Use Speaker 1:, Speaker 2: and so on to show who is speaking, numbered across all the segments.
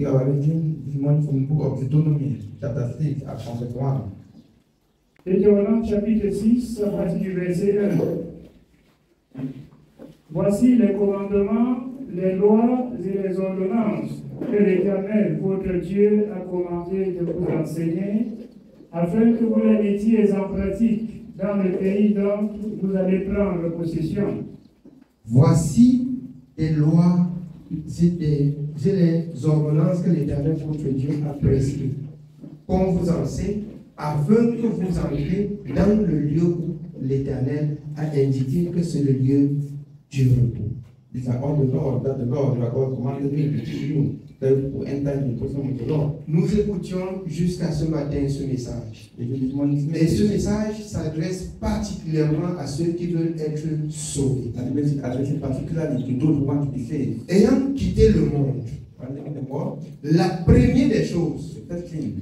Speaker 1: We are reading this morning from the book of Deuteronomy, chapter 6, from verse 1.
Speaker 2: Deutéronome chapitre 6, à partir du verset 1. Voici les commandements, les lois et les ordonnances que l'Éternel, votre Dieu, a commandé de vous enseigner, afin que vous les mettiez en pratique dans le pays dont vous allez prendre possession.
Speaker 3: Voici les lois et les ordonnances que l'Éternel, votre Dieu, a prescrites, qu'on vous enseigne, afin que vous entrez dans le lieu où l'Éternel a indiqué que c'est le lieu du repos.
Speaker 1: These are all the laws that the Lord your God commanded me to teach you, that you will enter into the presence of the Lord.
Speaker 3: Nous écoutions jusqu'à ce matin ce message. Et ce message s'adresse particulièrement à ceux qui veulent être sauvés.
Speaker 1: And the message addressing particularly to those who want to be saved.
Speaker 3: Ayant quitté le monde, la première des choses,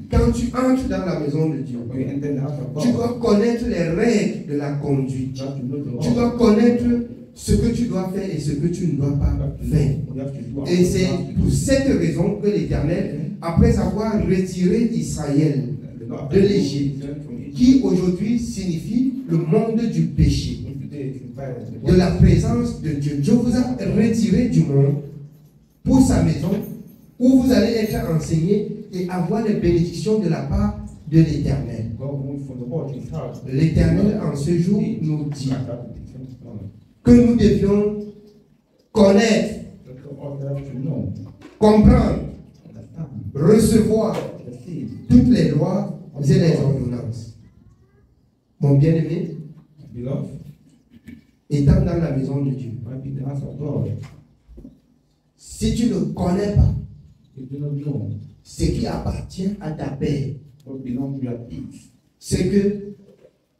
Speaker 3: quand tu entres dans la maison de Dieu, tu dois connaître les règles de la conduite. Tu dois connaître ce que tu dois faire et ce que tu ne dois pas faire. Et c'est pour cette raison que l'Éternel, après avoir retiré Israël de l'Égypte, qui aujourd'hui signifie le monde du péché, de la présence de Dieu, Dieu vous a retiré du monde pour sa maison, où vous allez être enseigné et avoir les bénédictions de la part de l'Éternel. L'Éternel en ce jour nous dit que nous devions connaître, comprendre, recevoir toutes les lois et les ordonnances. Mon bien-aimé, étant dans la maison de Dieu, si tu ne connais pas ce qui appartient à ta paix, c'est que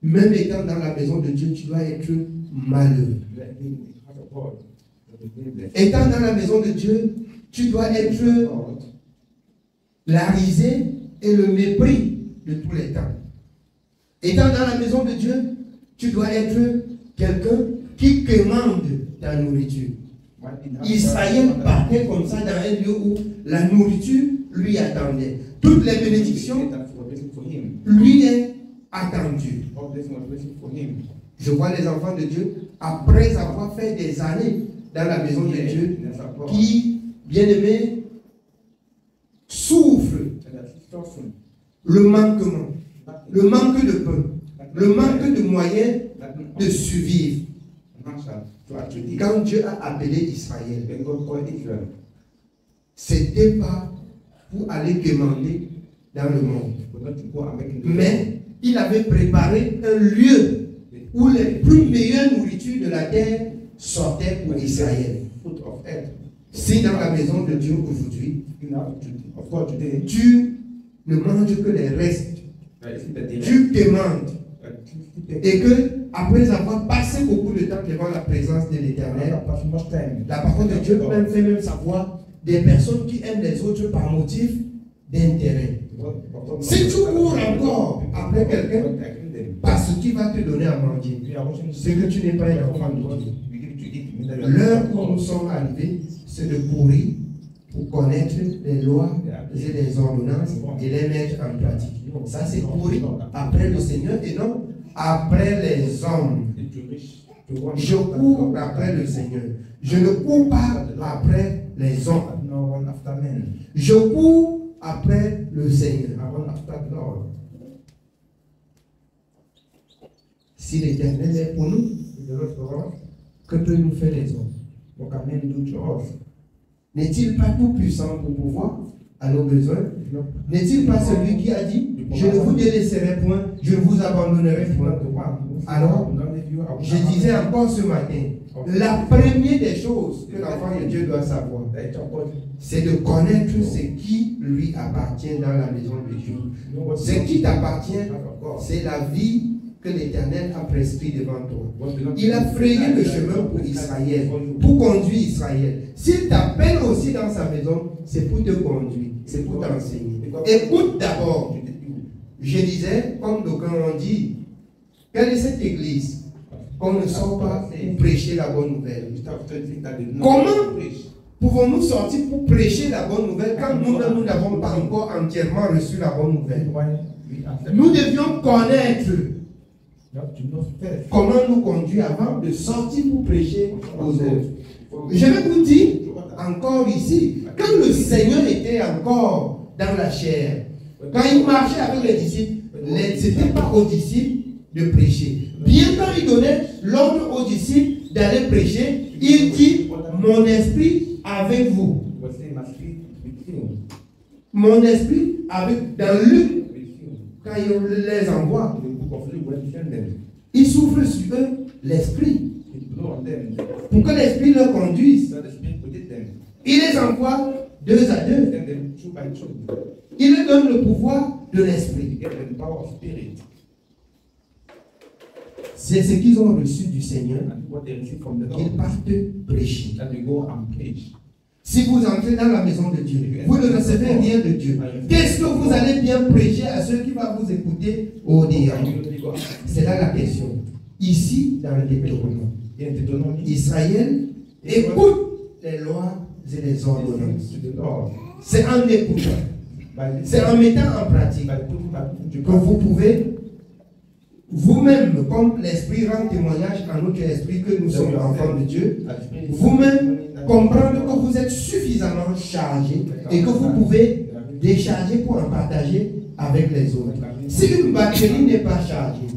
Speaker 3: même étant dans la maison de Dieu, tu dois être malheureux. Étant dans la maison de Dieu, tu dois être la risée et le mépris de tous les temps. Étant dans la maison de Dieu, tu dois être quelqu'un qui commande ta nourriture. Israël partait comme ça dans un lieu où la nourriture lui attendait. Toutes les bénédictions lui est attendues. Je vois les enfants de Dieu, après avoir fait des années dans la maison de Dieu, qui, bien aimés, souffrent le manquement, le manque de pain, le manque de moyens de survivre. Quand Dieu a appelé Israël, c'était pas pour aller quémander dans le monde, mais il avait préparé un lieu où les plus meilleures nourritures de la terre sortaient pour Israël. Si dans la maison de Dieu aujourd'hui, tu ne manges que les restes, tu quémandes, et que après avoir passé beaucoup de temps devant la présence de l'Éternel, la parole de Dieu même fait même savoir des personnes qui aiment les autres par motif d'intérêt. Si tu cours encore après quelqu'un parce qu'il va te donner à manger, c'est que tu n'es pas un enfant de Dieu. L'heure où nous sommes arrivés, c'est de courir pour connaître les lois et les ordonnances et les mettre en pratique. Ça, c'est courir après le Seigneur et non après les hommes. Je cours après le Seigneur. Je ne cours pas après les hommes. Je cours après le Seigneur. Si l'Éternel est pour nous, que peut nous faire les hommes? N'est-il pas tout puissant pour pouvoir à nos besoins? N'est-il pas celui qui a dit, je ne vous délaisserai point, je ne vous abandonnerai point? Alors, je disais encore ce matin, la première des choses que l'enfant de Dieu doit savoir, c'est de connaître ce qui lui appartient dans la maison de Dieu. Ce qui t'appartient, c'est la vie que l'Éternel a prescrit devant toi. Il a frayé le chemin pour Israël, pour conduire Israël. S'il t'appelle aussi dans sa maison, c'est pour te conduire, c'est pour t'enseigner. Écoute d'abord. Je disais, comme d'aucuns ont dit, quelle est cette église qu'on ne sort pas pour prêcher la bonne nouvelle? Comment pouvons-nous sortir pour prêcher la bonne nouvelle quand nous-mêmes nous n'avons pas encore entièrement reçu la bonne nouvelle? Nous devions connaître comment nous conduire avant de sortir pour prêcher aux autres. Je vais vous dire encore ici, quand le Seigneur était encore dans la chair, quand il marchait avec les disciples, ce n'était pas aux disciples de prêcher. Bien quand il donnait l'ordre aux disciples d'aller prêcher, il dit mon esprit avec vous. Mon esprit avec, dans Luc, quand il les envoie, il souffle sur eux l'esprit pour que l'esprit leur conduise. Il les envoie 2 à 2. Il leur donne le pouvoir de l'esprit. C'est ce qu'ils ont reçu du Seigneur. Ils partent prêcher. Si vous entrez dans la maison de Dieu, vous ne recevez rien de Dieu. Qu'est-ce que vous allez bien prêcher à ceux qui vont vous écouter au dehors? C'est là la question. Ici, dans le Deutéronome, Israël écoute les lois et les ordonnances. C'est en écoutant, c'est en mettant en pratique que vous pouvez vous-même, comme l'Esprit rend témoignage à notre esprit que nous sommes enfants de Dieu, vous-même comprendre que vous êtes suffisamment chargé et que vous pouvez décharger pour en partager avec les autres. Si une batterie n'est pas chargée,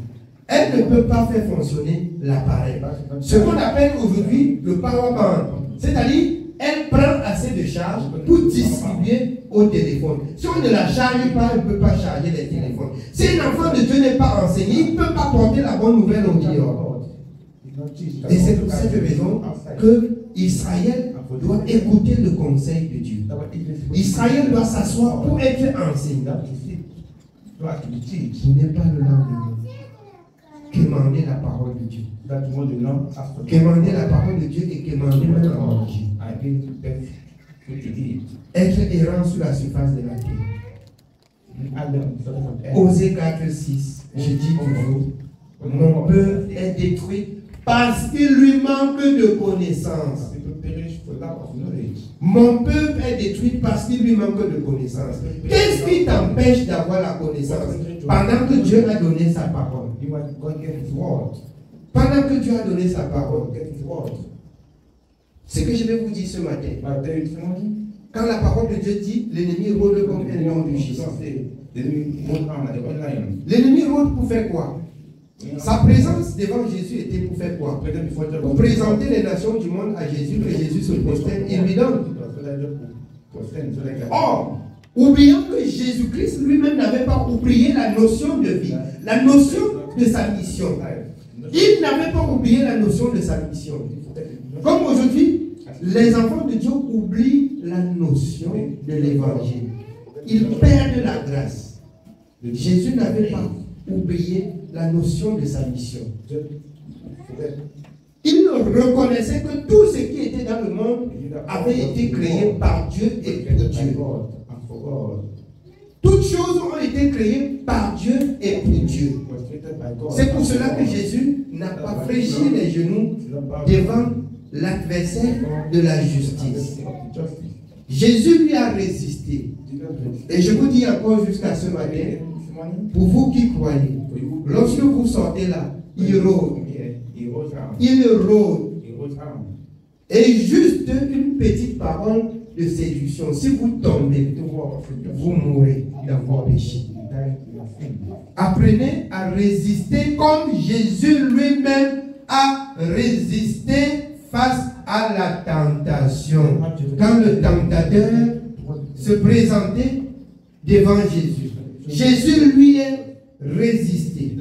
Speaker 3: elle ne peut pas faire fonctionner l'appareil. Ce qu'on appelle aujourd'hui le power bank, c'est-à-dire elle prend assez de charge pour distribuer au téléphone. Si on ne la charge pas, elle ne peut pas charger les téléphones. Si un enfant de Dieu n'est pas enseigné, il ne peut pas porter la bonne nouvelle au dehors. Et c'est pour cette raison que Israël doit écouter le conseil de Dieu. Israël doit s'asseoir pour être enseigné. Ce n'est pas le lendemain. Quémander la parole de Dieu. Quémander la parole de Dieu et quémander même à manger. Être errant sur la surface de la terre. Osée 4:6. Je dis toujours, mon peuple est détruit parce qu'il lui manque de connaissance. Mon peuple est détruit parce qu'il lui manque de connaissance. Qu'est-ce qui t'empêche d'avoir la connaissance pendant que Dieu a donné sa parole? Pendant que Dieu a donné sa parole, ce que je vais vous dire ce matin, quand la parole de Dieu dit, l'ennemi rôde comme un lion rugissant. L'ennemi rôde pour faire quoi? Sa présence devant Jésus était pour faire quoi? Pour présenter les nations du monde à Jésus, que Jésus se prosterne et lui donne. Or, oublions que Jésus-Christ lui-même n'avait pas oublié la notion de vie, la notion de sa mission. Il n'avait pas oublié la notion de sa mission. Comme aujourd'hui, les enfants de Dieu oublient la notion de l'évangile. Ils perdent la grâce. Jésus n'avait pas oublié la notion de sa mission. Il reconnaissait que tout ce qui était dans le monde avait été créé par Dieu et pour Dieu. Toutes choses ont été créées par Dieu et pour Dieu. C'est pour cela que Jésus n'a pas fléchi les genoux devant l'adversaire de la justice. Jésus lui a résisté. Et je vous dis encore jusqu'à ce matin, pour vous qui croyez, lorsque vous sortez là, il rôde. Il rôde. Et juste une petite parole de séduction. Si vous tombez, vous mourrez dans vos péchés. Apprenez à résister comme Jésus lui-même a résisté face à la tentation. Quand le tentateur se présentait devant Jésus, Jésus lui est résisté.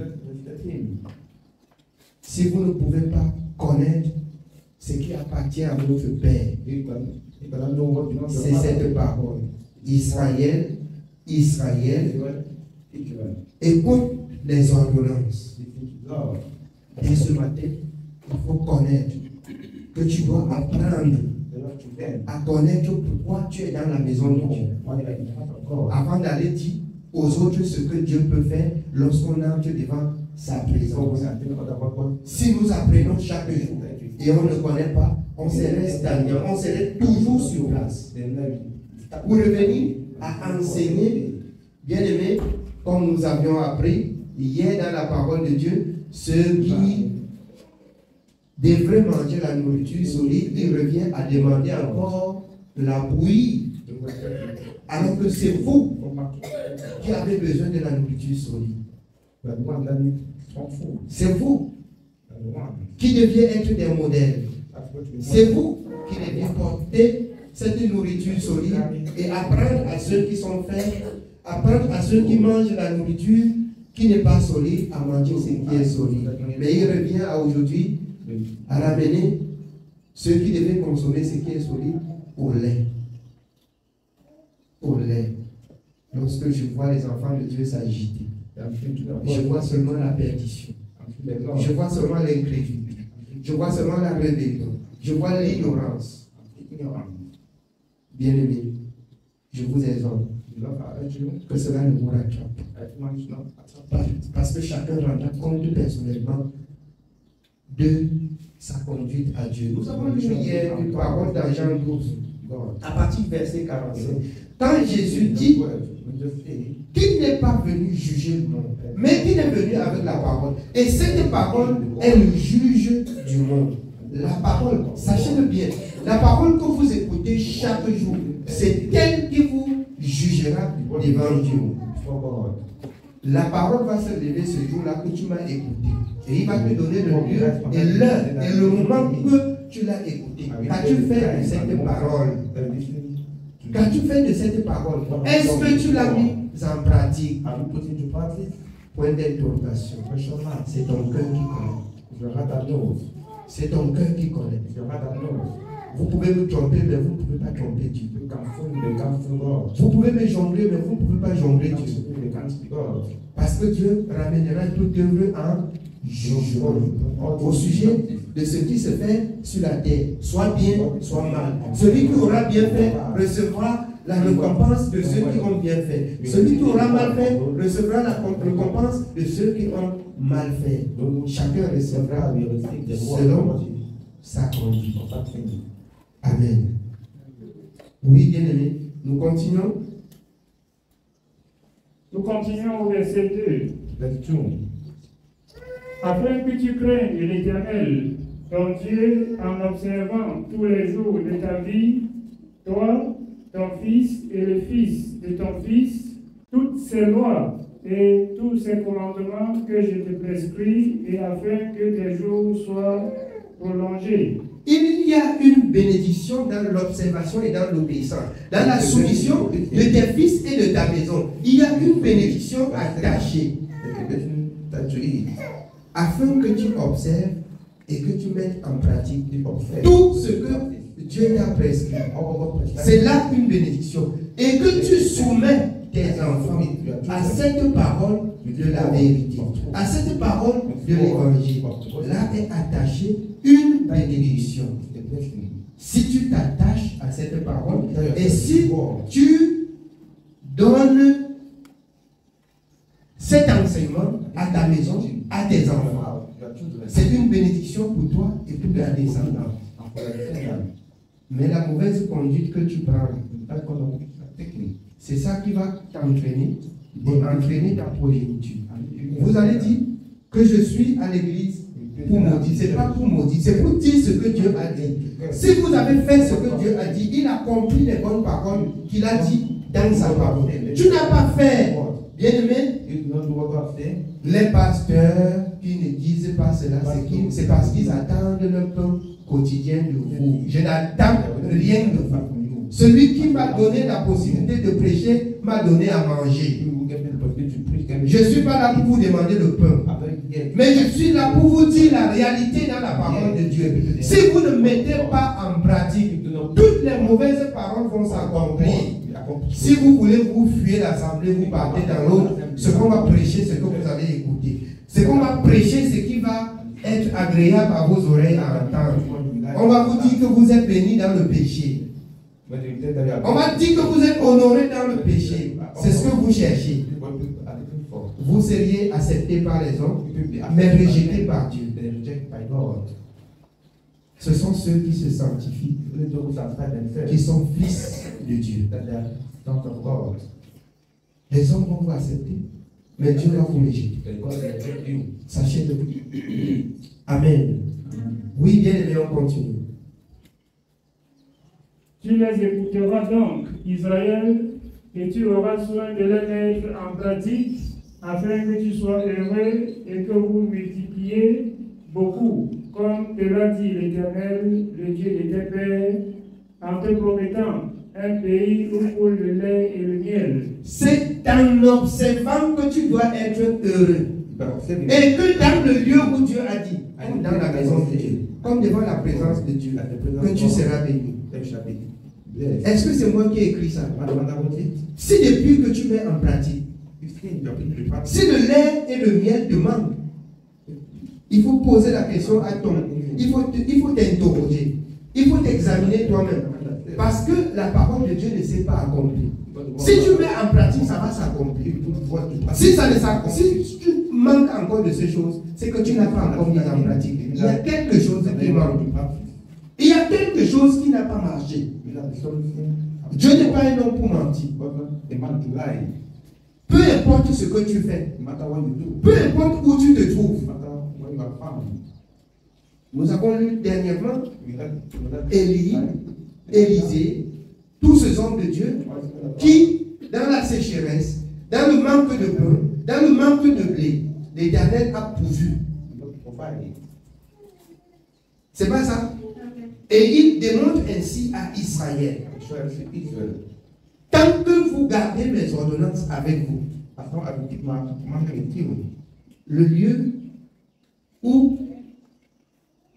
Speaker 3: Si vous ne pouvez pas connaître ce qui appartient à votre Père, c'est cette parole. Israël, écoute les ordonnances. Et ce matin, il faut connaître que tu dois apprendre à connaître pourquoi tu es dans la maison de Dieu. Avant d'aller dire aux autres ce que Dieu peut faire lorsqu'on entre devant sa présence. Si nous apprenons chaque jour et on ne connaît pas, on serait stagnant, on serait toujours sur place. Pour revenir à enseigner, bien aimé, comme nous avions appris hier dans la parole de Dieu, ceux qui devraient manger la nourriture solide, il revient à demander encore la bouillie. Alors que c'est vous qui avez besoin de la nourriture solide. C'est vous qui deviez être des modèles. C'est vous qui deviez porter cette nourriture solide et apprendre à ceux qui sont faits, apprendre à ceux qui mangent la nourriture qui n'est pas solide à manger ce qui est solide. Mais il revient à aujourd'hui à ramener ceux qui devaient consommer ce qui est solide au lait. Au lait. Lorsque je vois les enfants de Dieu s'agiter, je vois seulement la perdition. Je vois seulement l'incrédulité. Je vois seulement la rébellion. Je vois l'ignorance. Bien-aimés, je vous exhorte que cela ne vous rattrape pas. Parce que chacun rendra compte personnellement de sa conduite à Dieu. Nous avons lu hier une parole dans Jean 12, à partir du verset 45. Quand Jésus dit qu'il n'est pas venu juger le monde, mais qu'il est venu avec la parole. Et cette parole est le juge du monde. La parole, sachez-le bien, la parole que vous écoutez chaque jour, c'est elle qui vous jugera devant Dieu. La parole va se lever ce jour-là que tu m'as écouté. Et il va te donner le lieu et l'heure et le moment que tu l'as écouté. Qu'as-tu fait de cette parole? Qu'as-tu fait de cette parole? Est-ce que tu l'as mis en pratique? Point d'interrogation. C'est ton cœur qui connaît. C'est ton cœur qui connaît. Vous pouvez me tromper, mais vous ne pouvez pas tromper Dieu. Vous pouvez me jongler, mais vous ne pouvez pas jongler Dieu. Parce que Dieu ramènera toute œuvre en jugement au sujet de ce qui se fait sur la terre, soit bien, soit mal. Celui qui aura bien fait recevra la récompense de ceux qui ont bien fait. Celui qui aura mal fait recevra la récompense de ceux qui ont mal fait. Chacun recevra selon sa conduite. Amen. Oui, bien-aimés, nous continuons.
Speaker 2: Nous continuons au verset 2. Afin que tu craignes l'Éternel, ton Dieu, en observant tous les jours de ta vie, toi, ton fils et le fils de ton fils, toutes ces lois et tous ces commandements que je te prescris, et afin que tes jours soient prolongés.
Speaker 3: Il y a une bénédiction dans l'observation et dans l'obéissance. Dans la soumission de tes fils et de ta maison, il y a une bénédiction attachée. Afin que tu observes et que tu mettes en pratique tout ce que Dieu t'a prescrit. C'est là une bénédiction. Et que tu soumets tes enfants à cette parole de la vérité, à cette parole de l'évangile. Là est attachée une bénédiction. Si tu t'attaches à cette parole et si tu donnes cet enseignement à ta maison, à tes enfants, c'est une bénédiction pour toi et pour ta descendance. Mais la mauvaise conduite que tu prends, c'est ça qui va t'entraîner et entraîner ta progéniture. Vous allez dire que je suis à l'église pour maudire. Ce n'est pas pour maudire, c'est pour dire ce que Dieu a dit. Si vous avez fait ce que Dieu a dit, il a compris les bonnes paroles qu'il a dit dans sa parole. Tu n'as pas fait, bien-aimé, les pasteurs qui ne disent pas cela, c'est parce qu'ils attendent le pain quotidien de vous. Je n'attends rien de vous. Celui qui m'a donné la possibilité de prêcher m'a donné à manger. Je ne suis pas là pour vous demander le pain, mais je suis là pour vous dire la réalité dans la parole de Dieu. Si vous ne mettez pas en pratique, toutes les mauvaises paroles vont s'accomplir. Si vous voulez vous fuir l'assemblée, vous partez dans l'autre. Ce qu'on va prêcher, ce que vous allez écouter. Ce qu'on va prêcher, ce qui va être agréable à vos oreilles à entendre. On va vous dire que vous êtes bénis dans le péché. On va dire que vous êtes honorés dans le péché. C'est ce que vous cherchez. Vous seriez accepté par les hommes, mais rejeté par Dieu. Ce sont ceux qui se sanctifient, qui sont fils de Dieu. Les hommes vont vous accepter, mais Dieu va vous rejeter. Sachez-le. Amen. Oui, bien aimé, on continue.
Speaker 2: Tu les écouteras donc, Israël, et tu auras soin de les mettre en pratique, afin que tu sois heureux et que vous multipliez beaucoup, comme te l'a dit l'Éternel, le Dieu de tes pères, en te promettant un pays où coule le lait et le miel.
Speaker 3: C'est en observant que tu dois être heureux. Et que dans le lieu où Dieu a dit, comme dans la maison de Dieu, comme devant la présence de Dieu, que tu seras béni. Est-ce que c'est moi qui ai écrit ça? Si depuis que tu mets en pratique, si le lait et le miel te manquent, il faut poser la question à ton. Il faut t'interroger. Il faut t'examiner toi-même. Parce que la parole de Dieu ne s'est pas accomplie. Si tu mets en pratique, ça va s'accomplir. Si tu manques encore de ces choses, c'est que tu n'as pas encore mis en pratique. Il y a quelque chose qui manque. Il y a quelque chose qui n'a pas marché. Dieu n'est pas un homme pour mentir. Peu importe ce que tu fais, peu importe où tu te trouves. Nous avons lu dernièrement Élie, Élisée, tous ces hommes de Dieu qui, dans la sécheresse, dans le manque de pain, dans le manque de blé, l'Éternel a pourvu. C'est pas ça? Et il démontre ainsi à Israël: tant que vous gardez mes ordonnances avec vous, le lieu où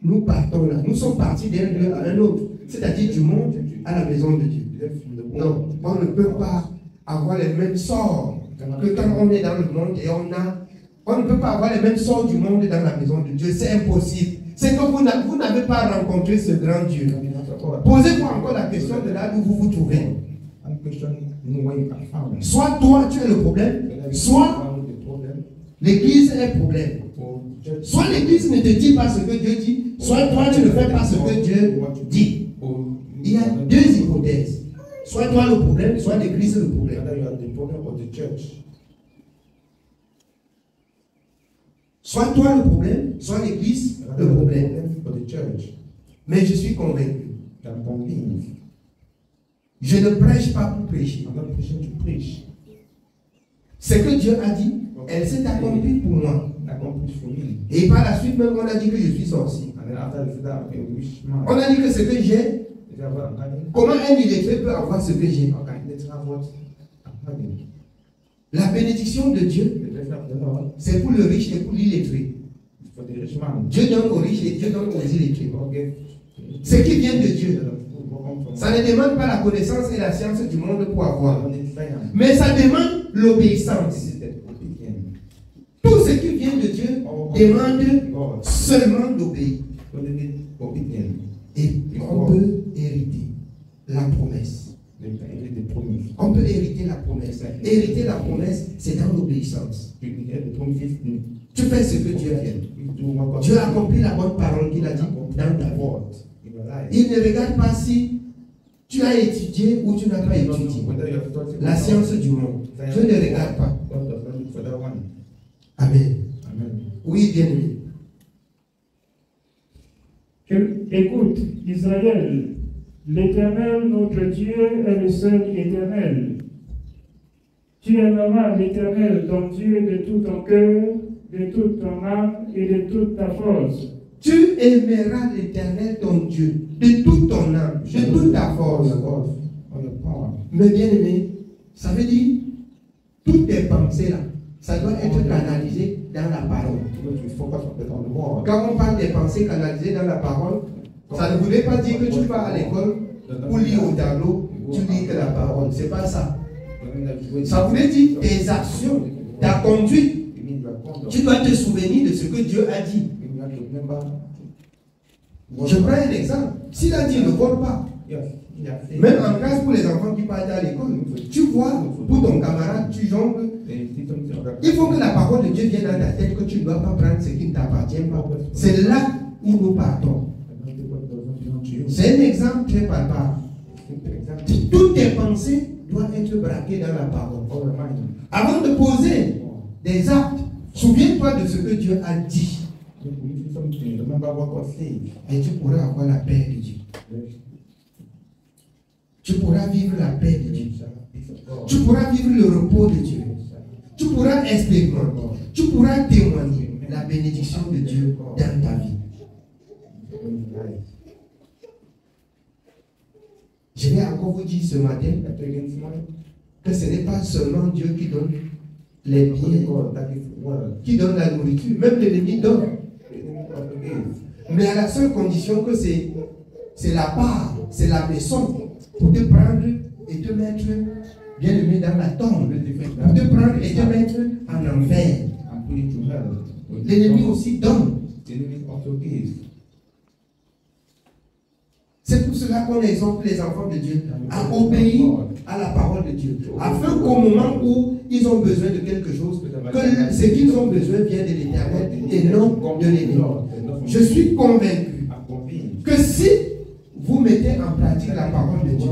Speaker 3: nous partons là, nous sommes partis d'un lieu à un autre, c'est-à-dire du monde à la maison de Dieu. Non, on ne peut pas avoir les mêmes sorts que quand on est dans le monde et on ne peut pas avoir les mêmes sorts du monde dans la maison de Dieu. C'est impossible. C'est que vous n'avez pas rencontré ce grand Dieu. Posez-vous encore la question de là où vous vous trouvez. Soit toi tu es le problème, soit l'église est le problème. Soit l'église ne te dit pas ce que Dieu dit, soit toi tu ne fais pas ce que Dieu dit. Il y a deux hypothèses. Soit toi le problème, soit l'église le problème. Soit toi le problème, soit l'église le problème. Mais je suis convaincu. Je ne prêche pas pour prêcher. Ce que Dieu a dit, elle s'est accomplie pour moi. Et par la suite même, on a dit que je suis sorcier. On a dit que ce que j'ai, comment un illettré peut avoir ce que j'ai? La bénédiction de Dieu, c'est pour le riche et pour l'illettré. Dieu donne aux riches et Dieu donne aux illettrés. Ce qui vient de Dieu, ça ne demande pas la connaissance et la science du monde pour avoir, mais ça demande l'obéissance. Tout ce qui vient de Dieu demande seulement d'obéir. Et on peut hériter la promesse. On peut hériter la promesse. Hériter la promesse, c'est dans l'obéissance. Tu fais ce que Dieu fait. Dieu accomplit la bonne parole qu'il a dit dans ta voix. Il ne regarde pas si tu as étudié ou tu n'as pas étudié. La science du monde. Dieu ne regarde pas. Amen. Oui, bien aimé.
Speaker 2: Écoute, Israël, l'Éternel, notre Dieu, est le seul éternel. Tu aimeras l'Éternel, ton Dieu, de tout ton cœur, de toute ton âme et de toute ta force.
Speaker 3: Tu aimeras l'Éternel, ton Dieu, de toute ton âme, de toute ta force. Mais bien aimé, ça veut dire, toutes tes pensées là, ça doit être canalisé dans la parole. Quand on parle des pensées canalisées dans la parole, ça ne voulait pas dire que tu vas à l'école pour lire au tableau, tu lis que la parole. C'est pas ça. Ça voulait dire tes actions, ta conduite. Tu dois te souvenir de ce que Dieu a dit. Je prends un exemple. S'il a dit ne vole pas, même en classe pour les enfants qui partent à l'école, tu vois, pour ton camarade, tu jongles. Il faut que la parole de Dieu vienne dans ta tête, que tu ne dois pas prendre ce qui ne t'appartient pas. C'est là où nous partons. C'est un exemple très palpable. Toutes tes pensées doivent être braquées dans la parole. Avant de poser des actes, souviens-toi de ce que Dieu a dit. Et tu pourras avoir la paix de Dieu. Tu pourras vivre la paix de Dieu. Tu pourras vivre le repos de Dieu. Tu pourras expérimenter. Tu pourras témoigner la bénédiction de Dieu dans ta vie. Je vais encore vous dire ce matin que ce n'est pas seulement Dieu qui donne les biens, qui donne la nourriture, même l'ennemi donne. Mais à la seule condition que c'est la part, c'est la maison pour te prendre et te mettre bien aimé dans la tombe, pour te prendre et te mettre en enfer. L'ennemi aussi donne. C'est pour cela qu'on exhorte les enfants de Dieu à obéir à la parole de Dieu, afin qu'au moment où ils ont besoin de quelque chose, que ce qu'ils ont besoin vient de l'Éternel et non de l'ennemi. Je suis convaincu que si vous mettez en pratique la parole de Dieu,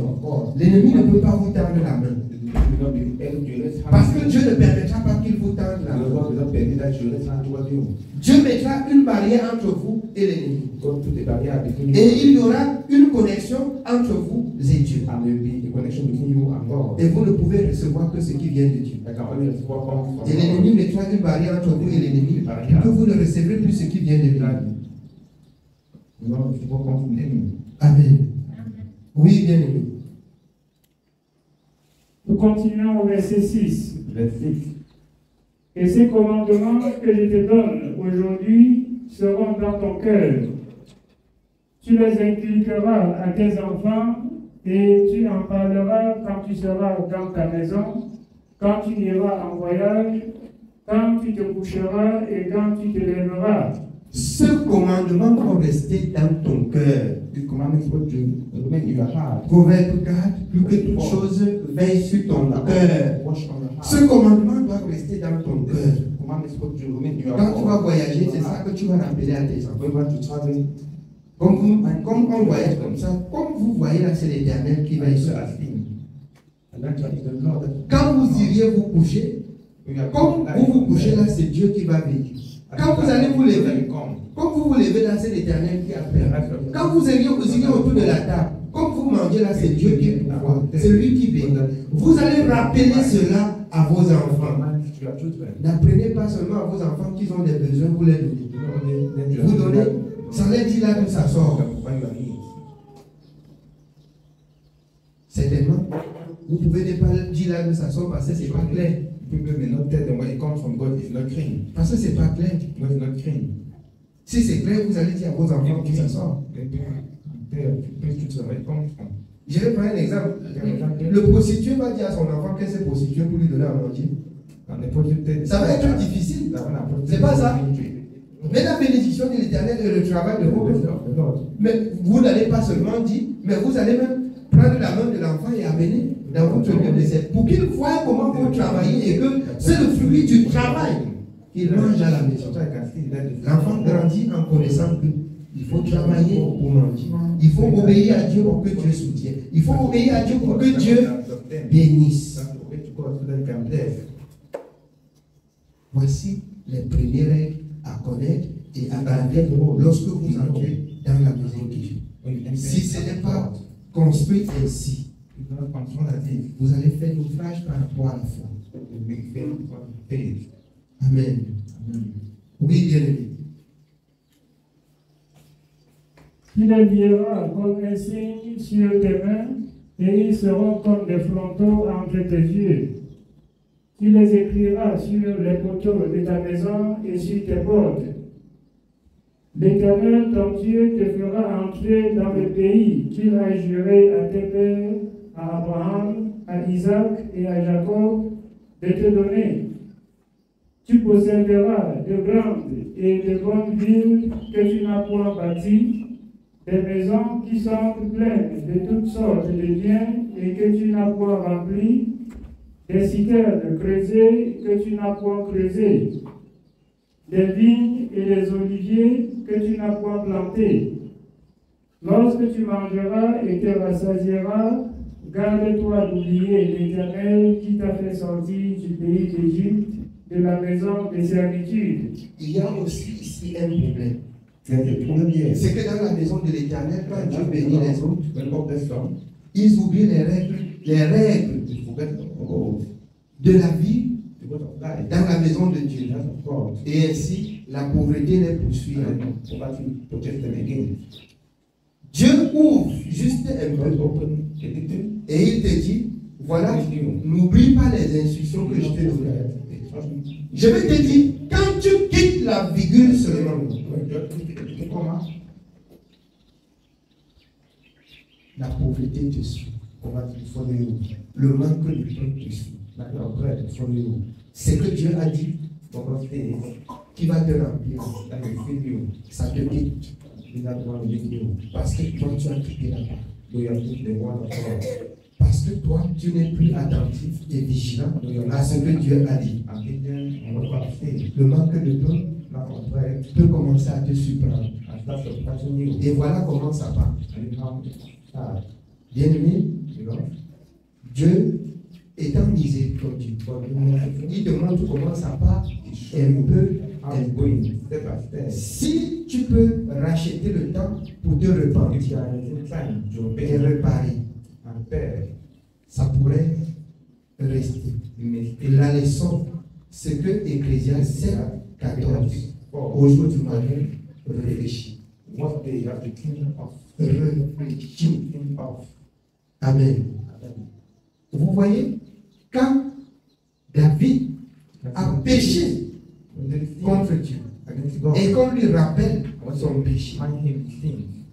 Speaker 3: l'ennemi ne peut pas vous tendre la main. Parce que Dieu ne permettra pas qu'il vous tende la main. Dieu mettra une barrière entre vous et l'ennemi. Et il y aura une connexion entre vous et Dieu. Et vous ne pouvez recevoir que ce qui vient de Dieu. Et l'ennemi mettra une barrière entre vous et l'ennemi, que vous ne recevrez plus ce qui vient de lui. Amen. Oui, bien aimé.
Speaker 2: Nous continuons au verset 6. Et ces commandements que je te donne aujourd'hui seront dans ton cœur. Tu les inculqueras à tes enfants et tu en parleras quand tu seras dans ta maison, quand tu iras en voyage, quand tu te coucheras et quand tu te lèveras.
Speaker 3: Ce commandement va rester dans ton cœur. Proverbe 4, plus que toute chose, veille sur ton cœur. Ce commandement doit rester dans ton cœur. Quand tu vas voyager, c'est ça que tu vas rappeler à tes enfants. Comme on voyage comme ça, comme vous voyez là, c'est l'Éternel qui va y assurer. Quand vous iriez vous coucher, comme vous vous couchez là, c'est Dieu qui va veiller. Quand vous allez vous lever, comme vous vous levez là, c'est l'Éternel qui appelle. Quand vous iriez autour de la table, comme vous mangez là, c'est Dieu qui pourvoit. C'est lui qui bénit. Vous allez rappeler cela à vos enfants. N'apprenez pas seulement à vos enfants qu'ils ont des besoins, vous les donnez. Vous donnez, ça les dit là que ça sort. Certainement, vous pouvez ne pas dire là que ça sort parce que c'est pas clair. Parce que c'est pas clair. Si c'est clair, vous allez dire à vos enfants que ça sort. Je vais prendre un exemple. Le prostitué va dire à son enfant qu'elle s'est prostituée pour lui donner à manger. Ça va être difficile. C'est pas ça. Mais la bénédiction de l'Éternel et le travail de vos parents. Mais vous n'allez pas seulement dire, mais vous allez même prendre la main de l'enfant et amener dans votre lieu de service pour qu'il voie comment vous travaillez et que c'est le fruit du travail qu'il mange à la maison. L'enfant grandit en connaissant qu'il faut travailler pour manger. Il faut obéir à Dieu pour que Dieu soutienne. Il faut obéir à Dieu pour que Dieu bénisse. Voici les premières règles à connaître et à garder lorsque vous entrez dans la maison de Dieu. Si ce n'est pas construit ainsi, vous allez faire naufrage par rapport à la foi. Amen. Oui, bien aimé.
Speaker 2: Tu les lieras comme un signe sur tes mains, et ils seront comme des frontaux entre tes yeux. Tu les écriras sur les poteaux de ta maison et sur tes portes. L'Éternel, ton Dieu, te fera entrer dans le pays qu'il a juré à tes pères, à Abraham, à Isaac et à Jacob, de te donner. Tu posséderas de grandes et de bonnes villes que tu n'as point bâties, des maisons qui sont pleines de toutes sortes de biens et que tu n'as point remplies, des citernes creusées que tu n'as point creusées, des vignes et des oliviers que tu n'as point plantés. Lorsque tu mangeras et te rassasieras, garde-toi d'oublier l'Éternel qui t'a fait sortir du pays d'Égypte, de la maison des servitudes.
Speaker 3: Il y a aussi ici un problème.
Speaker 1: C'est le premier.
Speaker 3: C'est que dans la maison de l'Éternel, quand Dieu bénit les autres,
Speaker 1: Wenn Gott das sagt,
Speaker 3: ils oublient les règles
Speaker 1: ich vergesse oh,
Speaker 3: de la vie
Speaker 1: du Gott auch gleich.
Speaker 3: dans la maison de Dieu.
Speaker 1: Das ist Gott.
Speaker 3: Et ainsi, la pauvreté les poursuit.
Speaker 1: Wobei die Proteste beginnen.
Speaker 3: Dieu ouvre juste un
Speaker 1: Gott
Speaker 3: peu
Speaker 1: open, gediktet,
Speaker 3: et il te dit, voilà, n'oublie pas les instructions que je t'ai données. Je vais te dire, quand tu quittes la virgule seulement, la pauvreté te suit. Le manque de pain te suit. C'est que Dieu a dit qui va te remplir. Ça te quitte. Parce que toi, tu as quitté la part. Parce que toi, tu n'es plus attentif et vigilant à ce que Dieu a dit. Le manque de pain peut commencer à te surprendre. Et voilà comment ça part. Bien-aimé, Dieu étant miséricordieux, il te montre comment ça part un peu. Si tu peux racheter le temps pour te repentir et réparer, ça pourrait rester. La leçon, c'est que Ecclésiaste 7, 14, aujourd'hui, réfléchis. Réfléchis. Amen. Vous voyez, quand David a péché contre Dieu et qu'on lui rappelle son péché,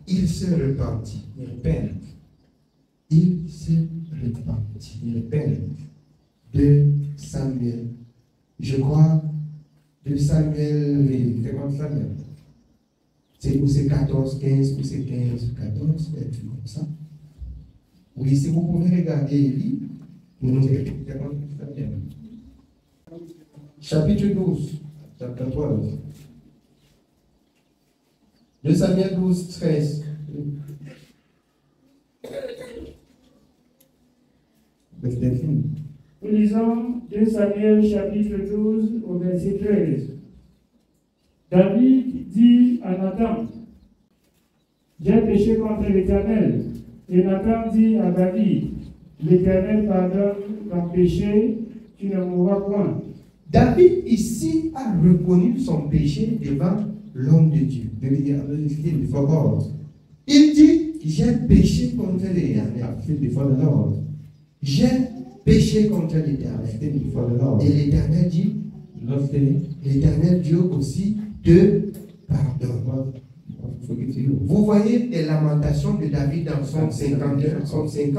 Speaker 3: il se repentit. Il se repentit. De Samuel. Je crois, de Samuel, c'est 14, 15, ou c'est 15, 14, un truc comme ça. Oui, si vous pouvez regarder Élie, chapitre 12,
Speaker 1: Chapter 12,
Speaker 3: de Samuel 12, 13.
Speaker 1: verse 13.
Speaker 2: Nous lisons 2 Samuel chapitre 12 au verset 13. David dit à Nathan, j'ai péché contre l'Éternel. Et Nathan dit à David, l'Éternel pardonne ton péché, tu ne mourras point.
Speaker 3: David ici a reconnu son péché devant l'homme de Dieu.
Speaker 1: Before God,
Speaker 3: Il dit, j'ai péché contre l'Éternel.
Speaker 1: I feel before the Lord.
Speaker 3: J'ai péché contre
Speaker 1: I
Speaker 3: l'Éternel.
Speaker 1: stand before the Lord.
Speaker 3: Et l'Éternel dit,
Speaker 1: Lord say,
Speaker 3: l'Éternel Dieu aussi te pardonne.
Speaker 1: God forgive you.
Speaker 3: Vous voyez les lamentations de David dans son 51, son 50.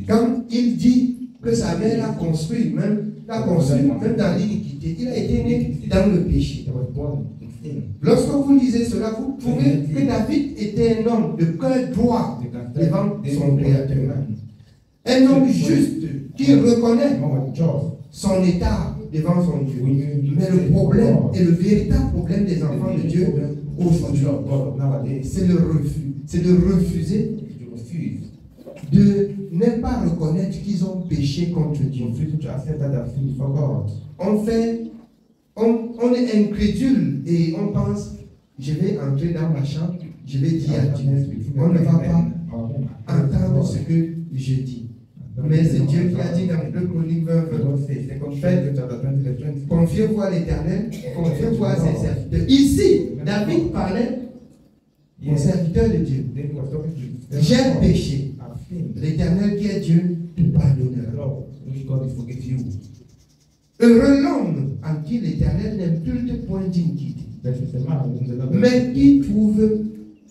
Speaker 3: Quand il dit que sa mère l'a construit, même dans l'iniquité, il a été né dans le péché.
Speaker 1: I was born in sin.
Speaker 3: Lorsque vous lisez cela, vous trouvez que David était un homme de cœur droit devant son Créateur. Un homme juste qui reconnaît son état devant son Dieu. Mais le problème, et le véritable problème des enfants de Dieu aujourd'hui, c'est le refus. C'est de refuser, de ne pas reconnaître qu'ils ont péché contre Dieu. On est incrédule et on pense, je vais entrer dans ma chambre, je vais dire à Dieu. On ne va pas entendre ce que je dis. Mais c'est Dieu qui a dit dans 2 Chroniques 20, confiez-vous à l'Éternel, confiez-vous à ses serviteurs. Ici, David parlait au serviteur de Dieu. J'ai péché. L'Éternel qui est Dieu te pardonnera. Heureux l'homme en qui l'Éternel n'impute point d'iniquité, mais qui trouve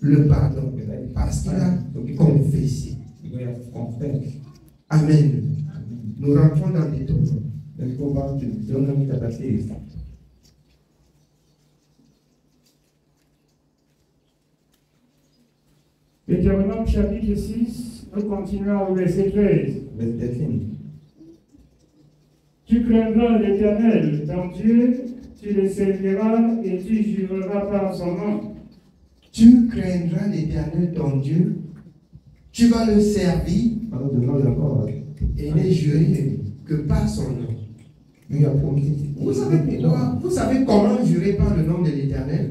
Speaker 3: le pardon parce qu'il a confessé. Amen. Nous rentrons dans les tonneaux.
Speaker 1: Let's go back to Deuteronomy chapter 6.
Speaker 2: Deutéronome chapitre 6, nous continuons au verset 13.
Speaker 1: Verse 13.
Speaker 2: Tu craindras l'Éternel, ton Dieu, tu le serviras et tu jureras par son nom.
Speaker 3: Tu craindras l'Éternel ton Dieu, tu vas le servir et ne jurer que par son nom. Vous savez comment jurer par le nom de l'Éternel?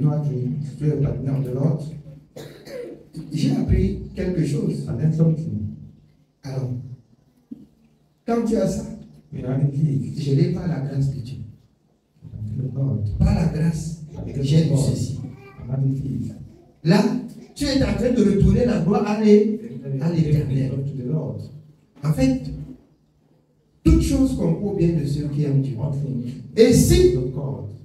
Speaker 3: J'ai appris quelque chose. Alors, quand tu as ça, je n'ai pas la grâce de Dieu. Par la grâce, j'ai eu ceci. Là, tu es en train de retourner la gloire à l'Éternel. En fait, toute chose concourt bien de ceux qui aiment Dieu. Et si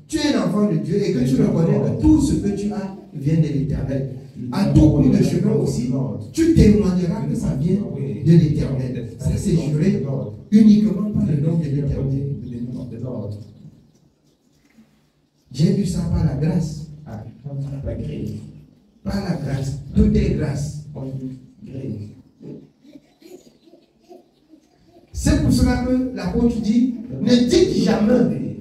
Speaker 3: tu es un enfant de Dieu et que tu reconnais que tout ce que tu as vient de l'Éternel, à tout bout de chemin aussi, tu témoigneras que ça vient de l'Éternel. Ça, c'est juré uniquement par le nom de l'Éternel. J'ai vu ça par la grâce. Par la grâce. Tout est grâce. C'est pour cela que l'apôtre dit, ne dites jamais,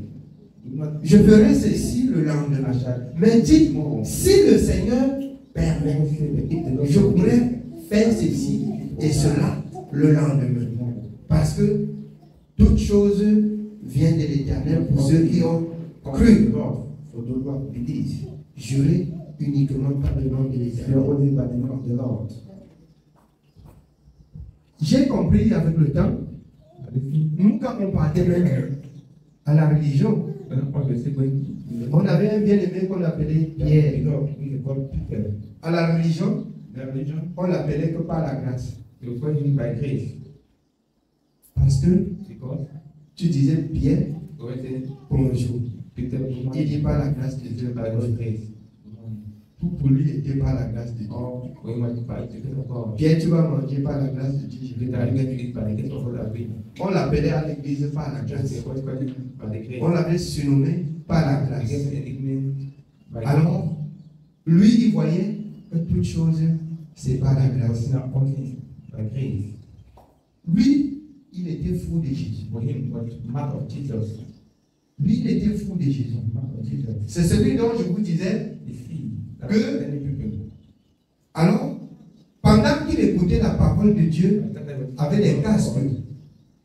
Speaker 3: je ferai ceci le lendemain. Mais dites, si le Seigneur permet, je pourrais faire ceci et cela le lendemain. Parce que toute chose vient de l'Éternel pour ceux qui ont cru. Jurer uniquement par le nom de l'Éternel. J'ai compris avec le temps, nous quand on partait même à la religion, on avait un bien-aimé qu'on appelait Pierre. À la religion, on l'appelait que par la grâce. Parce que tu disais Pierre, bonjour. Il dit par la grâce de Dieu. Tout pour lui était par la grâce de Dieu. Pierre, tu vas manger par la grâce de Dieu. On l'appelait à l'église par la grâce. On l'avait surnommé par la grâce. Alors, lui, il voyait que toute chose, c'est par la grâce. Lui, il était fou de Jésus. Lui, il était fou de Jésus. C'est celui dont je vous disais que, alors, pendant qu'il écoutait la parole de Dieu avec des casques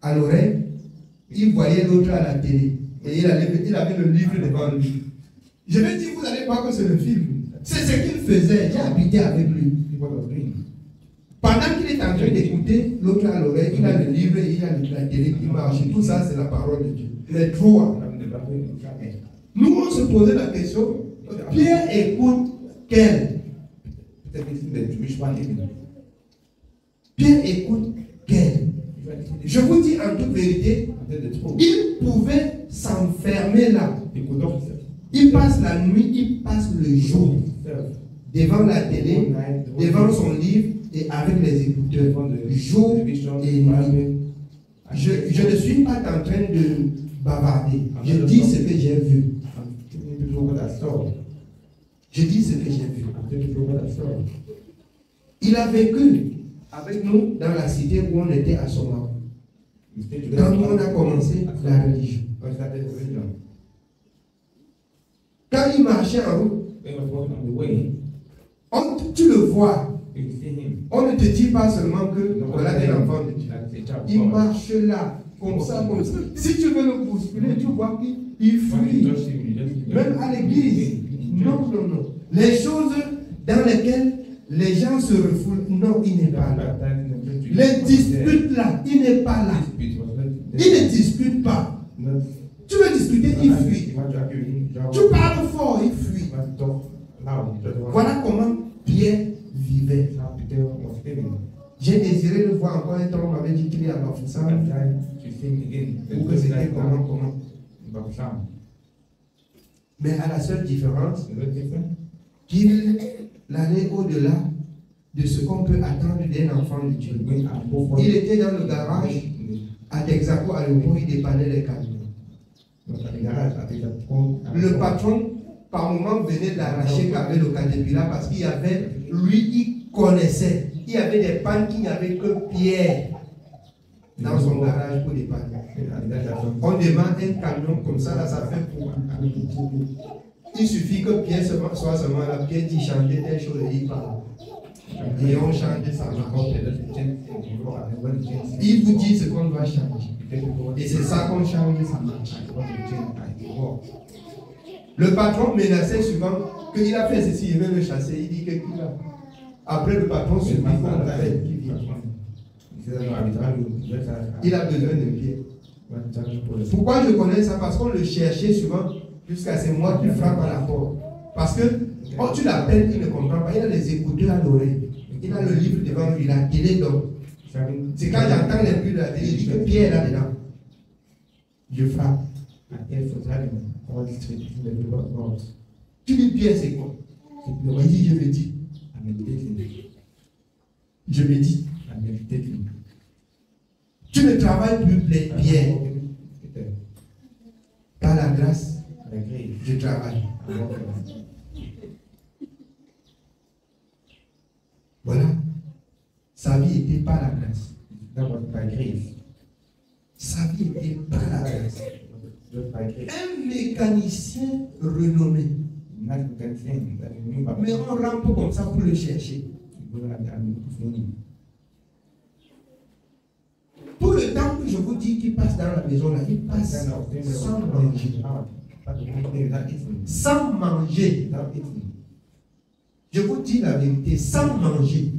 Speaker 3: à l'oreille, il voyait l'autre à la télé. Et il avait le livre devant lui. Je vais dire, vous n'allez pas que c'est le film. C'est ce qu'il faisait. J'ai habité avec lui. Pendant qu'il est en train d'écouter l'autre à l'oreille, il a le livre et il a la télé qui marche. Tout ça, c'est la parole de Dieu. Les trois. Nous, on se posait la question, Pierre écoute quel? Pierre écoute quel? Je vous dis en toute vérité, il pouvait s'enfermer là. Il passe la nuit, il passe le jour devant la télé, devant son livre et avec les écouteurs, jour et nuit. Je ne suis pas en train de bavarder. Je dis ce que j'ai vu. Je dis ce que j'ai vu. Il a vécu avec nous dans la cité où on était à Soma. Quand on a commencé la religion. Quand il marchait en route, tu le vois. On ne te dit pas seulement que voilà un enfant de Dieu. Il marche là, comme ça, comme ça. Si tu veux le bousculer, tu vois qu'il fuit. Même à l'église. Non, non, non. Les choses dans lesquelles les gens se refoulent, non, il n'est pas là. Les disputes là, il n'est pas là. Il ne dispute pas. Tu veux discuter, il fuit. Tu parles fort, il fuit. Voilà comment Pierre vivait. J'ai désiré le voir encore un temps, on m'avait dit qu'il est à Bafoussam. Ou que c'était comment. Mais à la seule différence, qu'il allait au-delà de ce qu'on peut attendre d'un enfant de Dieu. Il était dans le garage à Texaco, à l'aéroport, il dépannait les camions. Le patron, par moment, venait d'arracher avec le Caterpillar parce qu'il y avait, lui, il connaissait. Il y avait des pannes qu'il n'y avait que Pierre dans son garage pour dépanner. On demande un camion comme ça, là, ça fait pour. Il suffit que Pierre soit seulement là. Pierre dit changer telle chose et il parle. Et on change, ça marche. Il vous dit ce qu'on doit changer. Et c'est ça qu'on change, ça marche. Le patron menaçait souvent qu'il a fait ceci, il veut le chasser. Il dit que qu'il a. Après le patron se dit qu'on l'appelle, qui vient. Il a besoin de pied. Pourquoi je connais ça? Parce qu'on le cherchait souvent jusqu'à c'est moi qui frappe à la porte. Parce que quand tu l'appelles, il ne comprend pas. Il a les écouteurs à l'oreille. Il a le livre devant lui, la télé donc. C'est quand j'entends les bruits de la télé, je dis que Pierre est là-dedans. Je frappe. Tu dis Pierre, c'est quoi? Il dit, je médite. Je médite. Tu ne travailles plus, Pierre. Par la grâce, je travaille. Voilà. Sa vie était par la grâce. Sa vie était par la grâce. Un mécanicien renommé. Mais on rampe comme ça pour le chercher. Tout le temps que je vous dis qu'il passe dans la maison, là, il passe sans manger. Sans manger. Je vous dis la vérité, sans manger.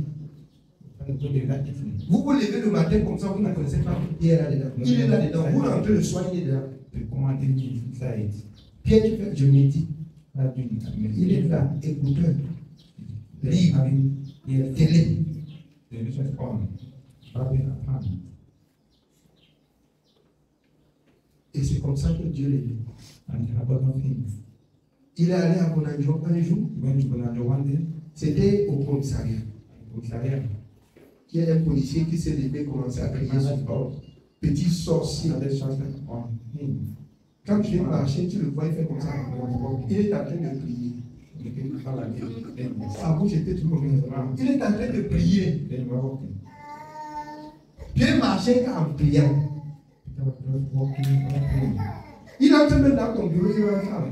Speaker 3: Vous vous levez le matin comme ça, vous ne connaissez pas Pierre là-dedans. Il est là-dedans. Vous rentrez le soir, il est là. Pierre, tu fais, je médite. Il est là, écouteur, livre, télé. Et c'est comme ça que Dieu l'a vu. Il est allé à Bonanjo un jour. C'était au commissariat. Il y a un policier qui s'est levé et commencé à crier sur petit sorcier. Quand tu viens marcher, tu le vois, il fait comme ça. Il est en train de prier. Ah bon, j'étais tout le monde. Il est en train de prier. Pierre marchait en priant. Il entre même dans ton bureau, il va faire.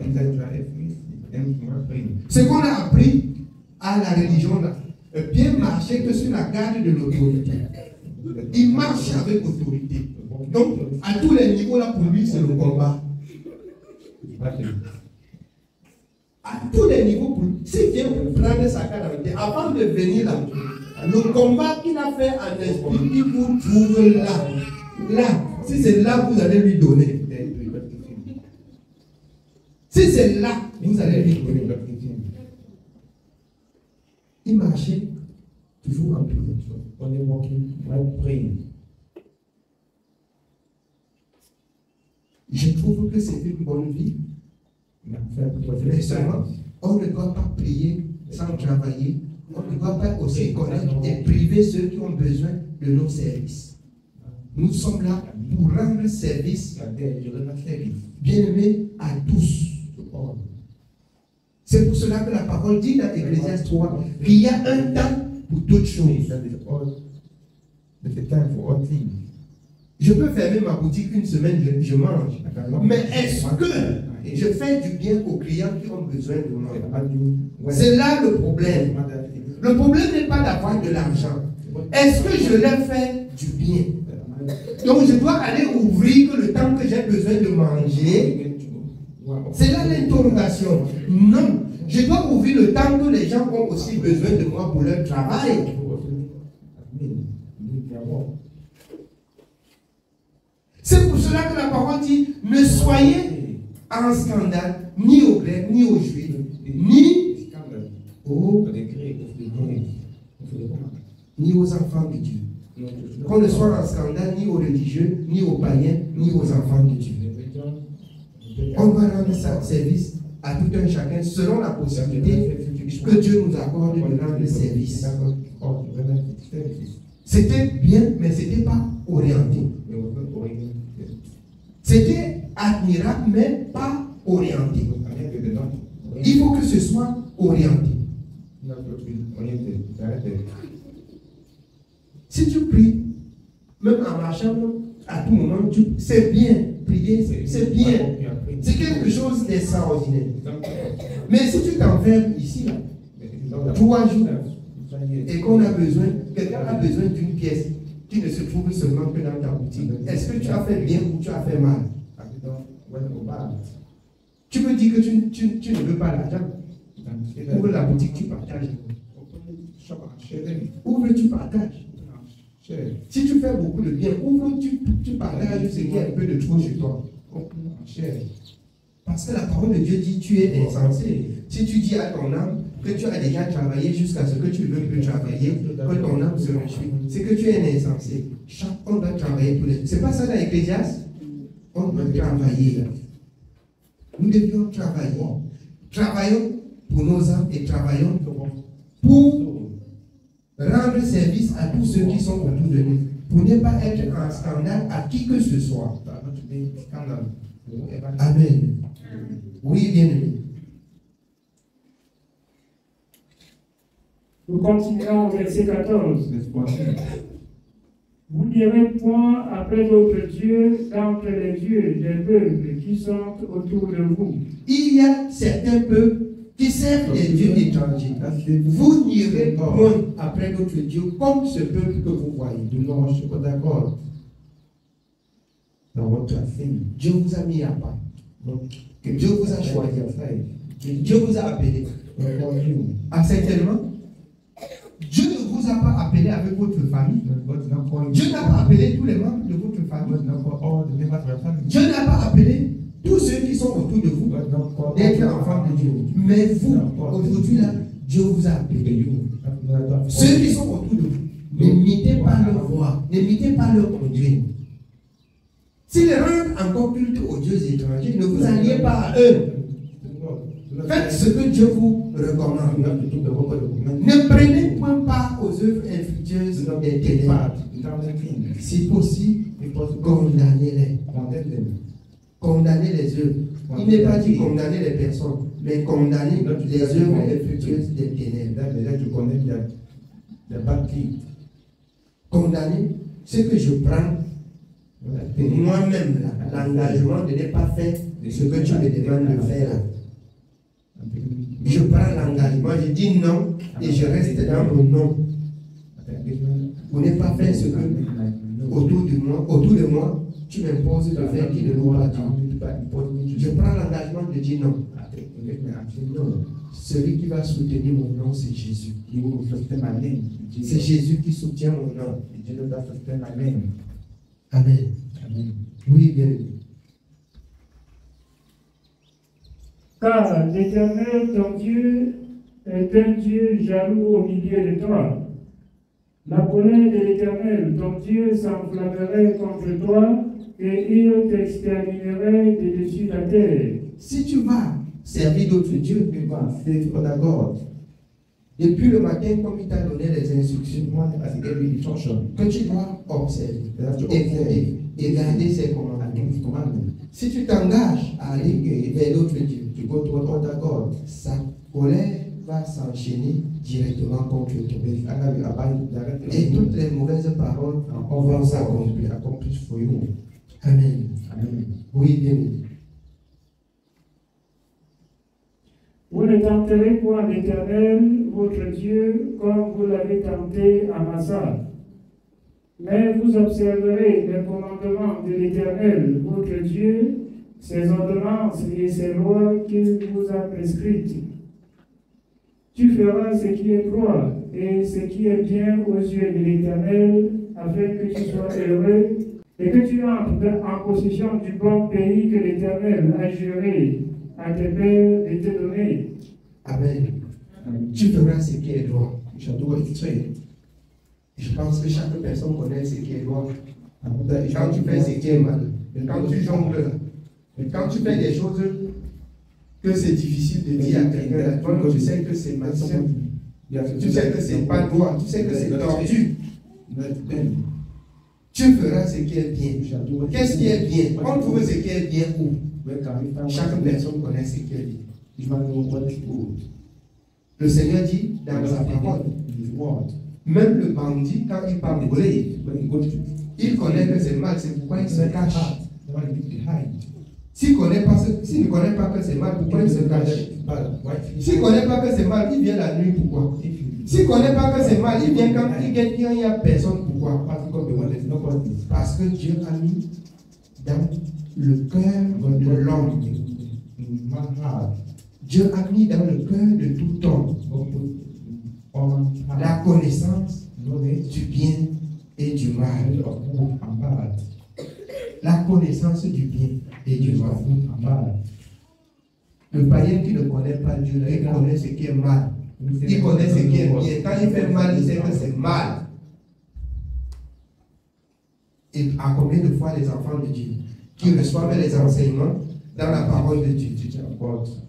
Speaker 3: Ce qu'on a appris à la religion là, Pierre marchait que sur la garde de l'autorité. Il marche avec autorité. Donc, à tous les niveaux là, pour lui, c'est le combat. À tous les niveaux, pour lui. S'il vient prendre sa carte d'identité, avant de venir là, le combat qu'il a fait en esprit, il vous trouve là. Là, si c'est là, vous allez lui donner. Si c'est là, vous allez lui donner. Il marchait toujours en prière. On est walking, praying. Je trouve que c'est une bonne vie. Mais seulement, on ne doit pas prier sans travailler. On ne doit pas aussi connaître et priver ceux qui ont besoin de nos services. Nous sommes là pour rendre service, bien-aimés, à tous. C'est pour cela que la parole dit dans Ecclésiaste 3 qu'il y a un temps pour toutes choses. Je peux fermer ma boutique une semaine, je mange. Mais est-ce que je fais du bien aux clients qui ont besoin de moi? C'est là le problème. Le problème n'est pas d'avoir de l'argent. Est-ce que je leur fais du bien? Donc je dois aller ouvrir que le temps que j'ai besoin de manger. C'est là l'interrogation. Non, je dois ouvrir le temps que les gens ont aussi besoin de moi pour leur travail. C'est pour cela que la parole dit, ne soyez en scandale, ni aux Grecs, ni aux Juifs, ni aux enfants de Dieu. Qu'on ne soit en scandale ni aux religieux, ni aux païens, ni aux enfants de Dieu. On va rendre ça service à tout un chacun selon la possibilité que Dieu nous accorde de rendre service. C'était bien, mais ce n'était pas orienté. C'était admirable, mais pas orienté. Il faut que ce soit orienté. Si tu pries, même en marchant, à tout moment, c'est bien. Prier, c'est bien. C'est quelque chose d'extraordinaire. Mais si tu t'enfermes ici, là, 3 jours, et qu'on a besoin, quelqu'un a besoin d'une pièce qui ne se trouve seulement que dans ta boutique, est-ce que tu as fait bien ou tu as fait mal? Tu me dis que tu ne veux pas l'argent. Ouvre la boutique, tu partages. Ouvre, tu partages. Si tu fais beaucoup de bien, ouvre, tu partages ce qui est un peu de trop chez toi. Parce que la parole de Dieu dit tu es insensé. Si tu dis à ton âme que tu as déjà travaillé jusqu'à ce que tu veux plus travailler, que ton âme se réjouit, c'est que tu es insensé. On doit travailler tous les jours. C'est pas ça dans l'Ecclésiaste? On doit travailler. Nous devions travailler. Travaillons pour nos âmes et travaillons pour rendre service à tous ceux qui sont autour de nous. Pour ne pas être un scandale à qui que ce soit. Amen. Oui, bien aimé.
Speaker 2: Nous continuons au verset 14. Vous n'irez point après d'autres dieux d'entre les dieux des peuples qui sont autour de vous.
Speaker 3: Il y a certains peuples qui servent des dieux étrangers. Vous n'irez point après d'autres dieux comme ce peuple que vous voyez. Non, je ne suis pas d'accord. Dieu vous a mis à part. Que Dieu vous a choisi. Que Dieu vous a appelé. Certainement, Dieu ne vous a pas appelé avec votre famille. Dieu n'a pas appelé tous les membres de votre famille. Dieu n'a pas appelé tous ceux qui sont autour de vous d'être enfants de Dieu. Mais vous, aujourd'hui là, Dieu vous a appelé. Ceux qui sont autour de vous, n'imitez pas leur voix, n'imitez pas leur conduite. S'ils rendent encore culte aux dieux étrangers, ne vous alliez pas à eux. Faites ce que Dieu vous recommande. Ne prenez point part aux œuvres infructueuses des ténèbres. Si possible, condamnez-les. Condamnez les œuvres. Il n'est pas dit condamner les personnes, mais condamner les œuvres infructueuses des ténèbres. Condamner ce que je prends moi-même, l'engagement de ne pas faire ce que tu me demandes de faire. Je prends l'engagement, je dis non et je reste dans mon non. Pour ne pas faire ce que autour de moi, tu m'imposes de faire qui ne doit pas dire. Je prends l'engagement de dire non. Non. Celui qui va soutenir mon nom, c'est Jésus. C'est Jésus qui soutient mon nom. Amen. Oui, bien.
Speaker 2: Car l'Éternel, ton Dieu, est un Dieu jaloux au milieu de toi. La colère de l'Éternel, ton Dieu, s'enflammerait contre toi et il t'exterminerait de dessus la terre.
Speaker 3: Si tu vas servir d'autres dieux, depuis le matin, comme il t'a donné les instructions, que tu dois observer, écouter et garder ses commandements. Si tu t'engages à aller vers d'autres dieux, sa colère va s'enchaîner directement contre toi. Et toutes les mauvaises paroles vont s'accomplir. Amen. Oui, bien.
Speaker 2: Vous ne tenterez point l'Éternel, votre Dieu, comme vous l'avez tenté à Massa. Mais vous observerez les commandements de l'Éternel, votre Dieu, ses ordonnances et ses lois qu'il vous a prescrites. Tu feras ce qui est droit et ce qui est bien aux yeux de l'Éternel, afin que tu sois heureux et que tu entres en possession du bon pays que l'Éternel a juré à tes pères de te donner.
Speaker 3: Amen. Tu feras ce qui est droit. Je pense que chaque personne connaît ce qui est droit. Quand tu fais ce qui est mal, quand tu jongles, quand tu fais des choses que c'est difficile de dire à quelqu'un, toi tu sais que c'est mal, tu sais que c'est pas droit, tu sais que c'est tordu. Tu feras ce qui est bien. Qu'est-ce qui est bien? On trouve ce qui est bien où? Chaque personne connaît ce qui est bien. Le Seigneur dit dans sa parole, même le bandit, quand il part voler, il connaît que c'est mal, c'est pourquoi il se cache. S'il ne connaît pas que c'est mal, pourquoi il se cache? S'il ne connaît pas que c'est mal, il vient la nuit, pourquoi? S'il ne connaît pas que c'est mal, il vient quand il n'y a personne, pourquoi? Parce que Dieu a mis dans le cœur de l'homme. Dieu a mis dans le cœur de tout homme la connaissance du bien et du mal. La connaissance du bien et du mal. Le païen qui ne connaît pas Dieu, il connaît ce qui est mal. Il connaît ce qui est bien. Quand il fait mal, il sait que c'est mal. Et à combien de fois les enfants de Dieu qui reçoivent les enseignements dans la parole de Dieu,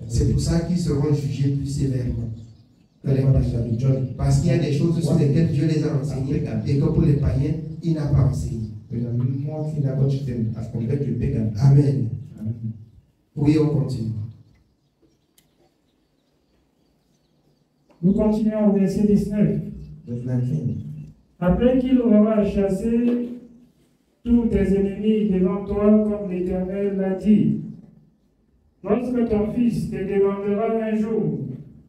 Speaker 3: c'est pour ça qu'ils seront jugés plus sévèrement. Parce qu'il y a des choses sur lesquelles Dieu les a enseignés et que pour les païens, il n'a pas enseigné. Amen. Oui, on continue.
Speaker 2: Nous continuons au verset 19. Après qu'il aura chassé tous tes ennemis devant toi, comme l'Éternel l'a dit. Lorsque ton fils te demandera un jour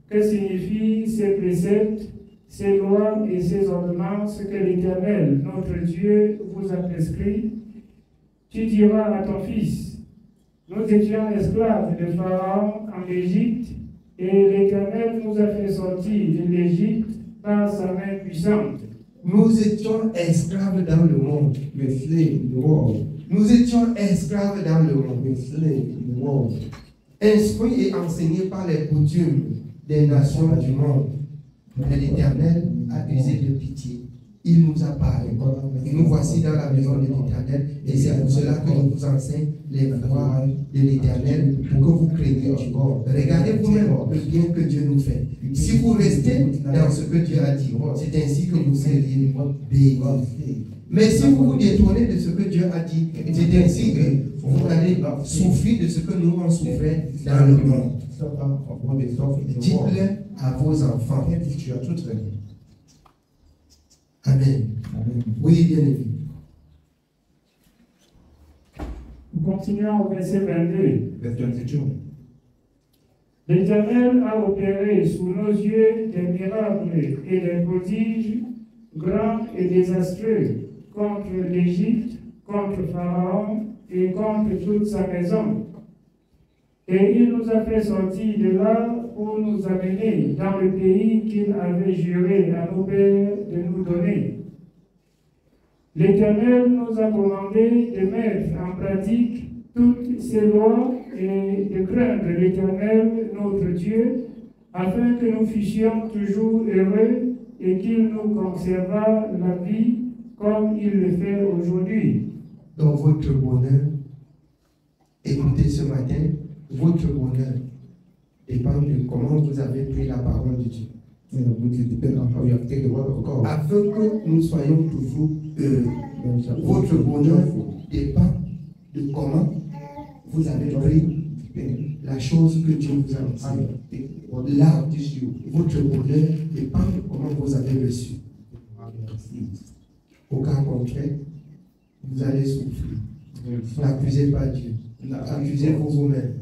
Speaker 2: que signifient ces préceptes, ces lois et ces ordonnances que l'Éternel, notre Dieu, vous a prescrits, tu diras à ton fils, nous étions esclaves de Pharaon en Égypte, et l'Éternel nous a fait sortir de l'Égypte par sa main puissante.
Speaker 3: Nous étions esclaves dans le monde. Nous étions esclaves dans le monde. Instruits et enseignés par les coutumes des nations du monde. Mais l'Éternel a usé de pitié. Il nous a parlé. Et nous voici dans la maison de l'Éternel. Et c'est pour cela que je vous enseigne les voies de l'Éternel pour que vous craignez Dieu. Regardez vous-même le bien que Dieu nous fait. Si vous restez dans ce que Dieu a dit, c'est ainsi que vous seriez bénis. Mais si vous vous détournez de ce que Dieu a dit, c'est ainsi que vous allez souffrir de ce que nous avons souffert dans le monde. Dites-le à vos enfants. Amen. Oui, bien aimé.
Speaker 2: Nous continuons au verset 22. L'Éternel a opéré sous nos yeux des miracles et des prodiges grands et désastreux contre l'Égypte, contre Pharaon et contre toute sa maison. Et il nous a fait sortir de là pour nous amener dans le pays qu'il avait juré à nos pères de nous donner. L'Éternel nous a commandé de mettre en pratique toutes ces lois et de craindre l'Éternel, notre Dieu, afin que nous fussions toujours heureux et qu'il nous conservât la vie comme il le fait aujourd'hui.
Speaker 3: Dans votre bonheur, écoutez ce matin, votre bonheur dépend de comment vous avez pris la parole de Dieu. Afin que nous soyons toujours heureux. Votre bonheur dépend de comment vous avez pris la chose que Dieu vous a enseignée. Là, votre bonheur dépend de comment vous avez reçu. Au cas contraire, vous allez souffrir. N'accusez pas Dieu. Accusez-vous vous-même.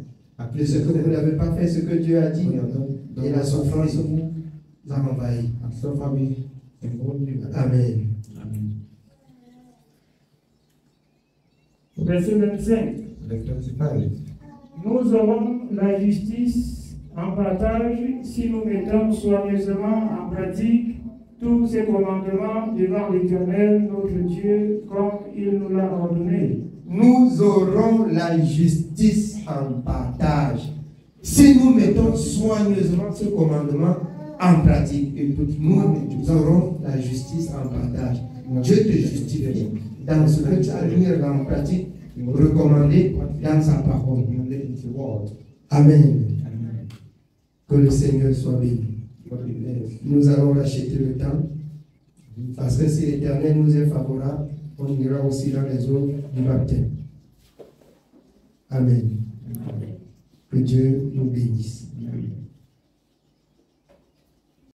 Speaker 3: De ce que vous n'avez pas fait ce que Dieu a dit, et la souffrance vous a envahi. Amen.
Speaker 2: Verset 25. Nous aurons la justice en partage si nous mettons soigneusement en pratique tous ces commandements devant l'Éternel, notre Dieu, comme il nous l'a ordonné.
Speaker 3: Nous aurons la justice en partage si nous mettons soigneusement ce commandement en pratique. Et nous aurons la justice en partage. Dieu te justifie dans ce que tu as mis en pratique, recommandé dans sa parole. Amen. Que le Seigneur soit béni. Nous allons racheter le temps, parce que si l'Éternel nous est favorable, on ira aussi dans les eaux du baptême. Amen. Que Dieu nous bénisse.